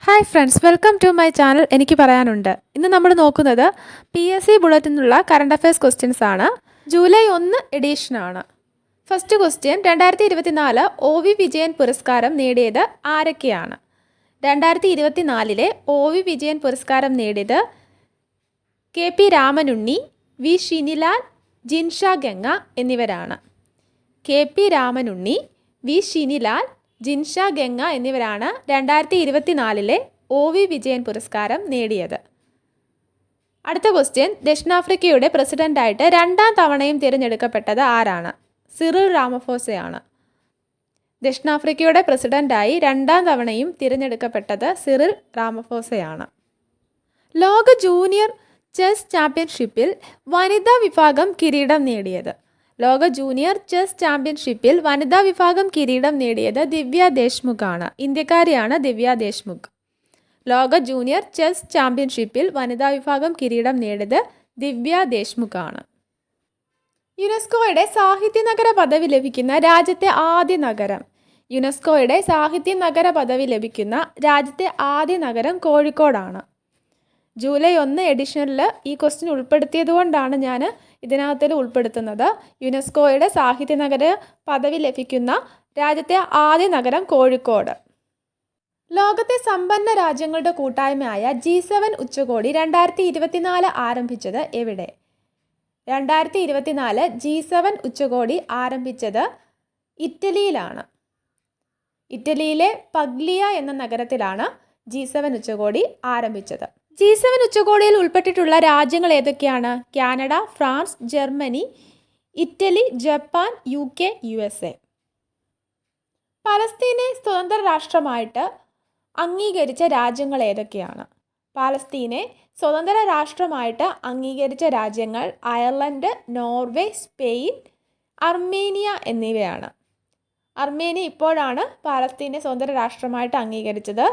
Hi friends, welcome to my channel. എനിക്ക് പറയാനുണ്ട്. ഇന്ന് നമ്മൾ നോക്കുന്നത് PSC ബുള്ളറ്റിൻ നിന്നുള്ള കറണ്ട് അഫയേഴ്സ് ക്വസ്റ്റ്യൻസ് ആണ്. ജൂലൈ 1 എഡീഷനാണ്. ഫസ്റ്റ് ക്വസ്റ്റ്യൻ, 2024 OV വിജയൻ പുരസ്കാരം നേടിയത് ആരൊക്കെയാണ്? 2024 OV വിജയൻ പുരസ്കാരം നേടിയത് KP രാമനുണ്ണി, വി ഷിനിലാൽ, ജിൻഷ ഗംഗ എന്നിവരാണ്. KP രാമനുണ്ണി, വി ഷിനിലാൽ, ജിൻഷ ഗംഗ എന്നിവരാണ് 2024 OV വിജയൻ പുരസ്കാരം നേടിയത്. അടുത്ത ക്വസ്റ്റ്യൻ, ദക്ഷിണാഫ്രിക്കയുടെ പ്രസിഡന്റായിട്ട് രണ്ടാം തവണയും തിരഞ്ഞെടുക്കപ്പെട്ടത് ആരാണ്? സിറിൽ റാമഫോസയാണ്. ദക്ഷിണാഫ്രിക്കയുടെ പ്രസിഡന്റായി രണ്ടാം തവണയും തിരഞ്ഞെടുക്കപ്പെട്ടത് സിറിൽ റാമഫോസയാണ്. ലോക ജൂനിയർ ചെസ് ചാമ്പ്യൻഷിപ്പിൽ വനിതാ വിഭാഗം കിരീടം നേടിയത്? ലോക ജൂനിയർ ചെസ് ചാമ്പ്യൻഷിപ്പിൽ വനിതാ വിഭാഗം കിരീടം നേടിയത് ദിവ്യ ദേശ്മുഖ് ആണ്. ഇന്ത്യക്കാരിയാണ് ദിവ്യ ദേശ്മുഖ്. ലോക ജൂനിയർ ചെസ് ചാമ്പ്യൻഷിപ്പിൽ വനിതാ വിഭാഗം കിരീടം നേടിയത് ദിവ്യ ദേശ്മുഖ് ആണ്. യുനെസ്കോയുടെ സാഹിത്യ നഗര പദവി ലഭിക്കുന്ന രാജ്യത്തെ ആദ്യ നഗരം? യുനെസ്കോയുടെ സാഹിത്യ നഗര പദവി ലഭിക്കുന്ന രാജ്യത്തെ ആദ്യ നഗരം കോഴിക്കോടാണ്. ജൂലൈ 1 എഡിഷനിൽ ഈ ക്വസ്റ്റ്യൻ ഉൾപ്പെടുത്തിയത് കൊണ്ടാണ് ഞാൻ ഇതിനകത്തിൽ ഉൾപ്പെടുത്തുന്നത്. യുനെസ്കോയുടെ സാഹിത്യ നഗര പദവി ലഭിക്കുന്ന രാജ്യത്തെ ആദ്യ നഗരം കോഴിക്കോട്. ലോകത്തെ സമ്പന്ന രാജ്യങ്ങളുടെ കൂട്ടായ്മയായ G7 ഉച്ചകോടി 2024 ആരംഭിച്ചത് എവിടെ? 2024 G7 ഉച്ചകോടി ആരംഭിച്ചത് ഇറ്റലിയിലാണ്. ഇറ്റലിയിലെ പഗ്ലിയ എന്ന നഗരത്തിലാണ് G7 ഉച്ചകോടി ആരംഭിച്ചത്. G7 ഉച്ചകോടിയിൽ ഉൾപ്പെട്ടിട്ടുള്ള രാജ്യങ്ങൾ ഏതൊക്കെയാണ്? Canada, France, Germany, Italy, Japan, UK, USA. പലസ്തീനെ സ്വതന്ത്ര രാഷ്ട്രമായിട്ട് അംഗീകരിച്ച രാജ്യങ്ങൾ ഏതൊക്കെയാണ്? പലസ്തീനെ സ്വതന്ത്ര രാഷ്ട്രമായിട്ട് അംഗീകരിച്ച രാജ്യങ്ങൾ അയർലൻഡ്, നോർവേ, സ്പെയിൻ, അർമേനിയ എന്നിവയാണ്. അർമേനിയ ഇപ്പോഴാണ് പലസ്തീനെ സ്വതന്ത്ര രാഷ്ട്രമായിട്ട് അംഗീകരിച്ചത്.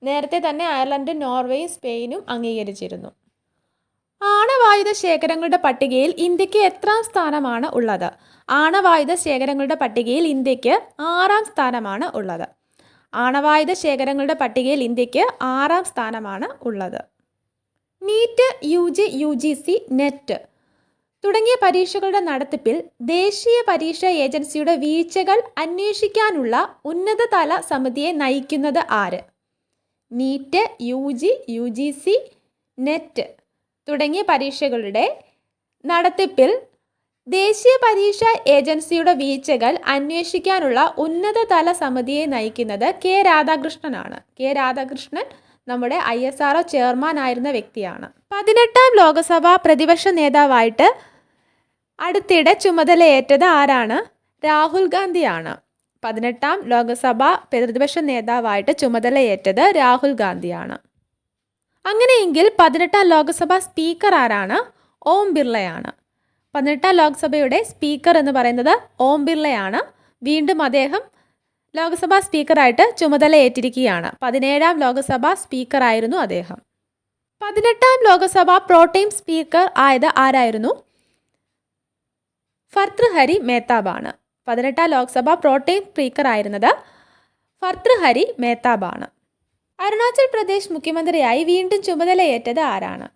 നേരത്തെ തന്നെ അയർലൻഡും നോർവേയും സ്പെയിനും അംഗീകരിച്ചിരുന്നു. ആണവായുധ ശേഖരങ്ങളുടെ പട്ടികയിൽ ഇന്ത്യക്ക് എത്രാം സ്ഥാനമാണ് ഉള്ളത്? ആണവായുധ ശേഖരങ്ങളുടെ പട്ടികയിൽ ഇന്ത്യക്ക് 6ാം സ്ഥാനമാണ് ഉള്ളത്. ആണവായുധ ശേഖരങ്ങളുടെ പട്ടികയിൽ ഇന്ത്യക്ക് 6ാം സ്ഥാനമാണ് ഉള്ളത്. നീറ്റ്, UG, UGC, നെറ്റ് തുടങ്ങിയ പരീക്ഷകളുടെ നടത്തിപ്പിൽ ദേശീയ പരീക്ഷാ ഏജൻസിയുടെ വീഴ്ചകൾ അന്വേഷിക്കാനുള്ള ഉന്നതതല സമിതിയെ നയിക്കുന്നത് ആര്? നീറ്റ്, UG, UGC, നെറ്റ് തുടങ്ങിയ പരീക്ഷകളുടെ നടത്തിപ്പിൽ ദേശീയ പരീക്ഷാ ഏജൻസിയുടെ വീഴ്ചകൾ അന്വേഷിക്കാനുള്ള ഉന്നതതല സമിതിയെ നയിക്കുന്നത് K. രാധാകൃഷ്ണനാണ്. K. രാധാകൃഷ്ണൻ നമ്മുടെ ISRO ചെയർമാൻ ആയിരുന്ന വ്യക്തിയാണ്. 18ാം ലോകസഭാ പ്രതിപക്ഷ നേതാവായിട്ട് അടുത്തിടെ ചുമതലയേറ്റത് ആരാണ്? രാഹുൽ ഗാന്ധിയാണ്. 18ാം ലോകസഭാ പ്രതിപക്ഷ നേതാവായിട്ട് ചുമതലയേറ്റത് രാഹുൽ ഗാന്ധിയാണ്. അങ്ങനെയെങ്കിൽ 18ാം ലോകസഭാ സ്പീക്കർ ആരാണ്? ഓം ബിർളയാണ്. 18ാം ലോക്സഭയുടെ സ്പീക്കർ എന്ന് പറയുന്നത് ഓം ബിർളയാണ്. വീണ്ടും അദ്ദേഹം ലോക്സഭാ സ്പീക്കറായിട്ട് ചുമതലയേറ്റിരിക്കുകയാണ്. 17ാം ലോകസഭാ സ്പീക്കറായിരുന്നു അദ്ദേഹം. 18ാം ലോകസഭ പ്രോടൈം സ്പീക്കർ ആയത് ആരായിരുന്നു? ഭർതൃഹരി മേഹ്താബാണ്. 18ാം ലോക്സഭ പ്രോടൈം സ്പീക്കർ ആയിരുന്നത് ഭർതൃഹരി മേഹ്താബാണ്. അരുണാചൽ പ്രദേശ് മുഖ്യമന്ത്രിയായി വീണ്ടും ചുമതലയേറ്റത് ആരാണ്?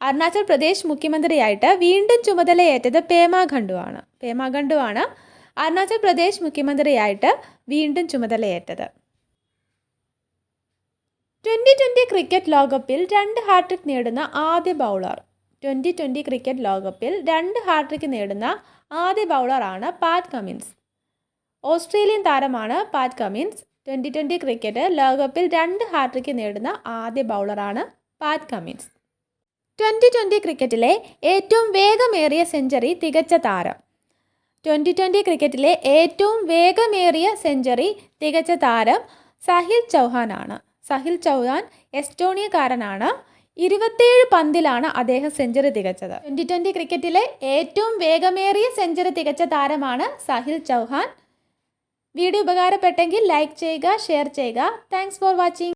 അരുണാചൽ പ്രദേശ് മുഖ്യമന്ത്രിയായിട്ട് വീണ്ടും ചുമതലയേറ്റത് പേമ ഖണ്ഡുവാണ്. പേമ ഖണ്ഡുവാണ് അരുണാചൽ പ്രദേശ് മുഖ്യമന്ത്രിയായിട്ട് വീണ്ടും ചുമതലയേറ്റത്. 2020 ക്രിക്കറ്റ് ലോകകപ്പിൽ 2 ഹാട്രിക് നേടുന്ന ആദ്യ ബൗളർ? 2020 ക്രിക്കറ്റ് ലോകകപ്പിൽ 2 ഹാട്രിക് നേടുന്ന ആദ്യ ബൗളറാണ് പാറ്റ് കമിൻസ്. ഓസ്ട്രേലിയൻ താരമാണ് പാറ്റ് കമിൻസ്. 2020 ക്രിക്കറ്റ് ലോകകപ്പിൽ 2 ഹാട്രിക് നേടുന്ന ആദ്യ ബൗളറാണ് പാറ്റ് കമിൻസ്. 2020 ക്രിക്കറ്റിലെ ഏറ്റവും വേഗമേറിയ സെഞ്ചുറി തികച്ച താരം? 2020 ക്രിക്കറ്റിലെ ഏറ്റവും വേഗമേറിയ സെഞ്ചുറി തികച്ച താരം സഹിൽ ചൗഹാനാണ്. സഹിൽ ചൗഹാൻ എസ്റ്റോണിയക്കാരനാണ്. 27 പന്തിലാണ് അദ്ദേഹം സെഞ്ചുറി തികച്ചത്. 2020 ക്രിക്കറ്റിലെ ഏറ്റവും വേഗമേറിയ സെഞ്ചുറി തികച്ച താരമാണ് സഹിൽ ചൗഹാൻ. വീഡിയോ ഉപകാരപ്പെട്ടെങ്കിൽ ലൈക്ക് ചെയ്യുക, ഷെയർ ചെയ്യുക. Thanks for watching.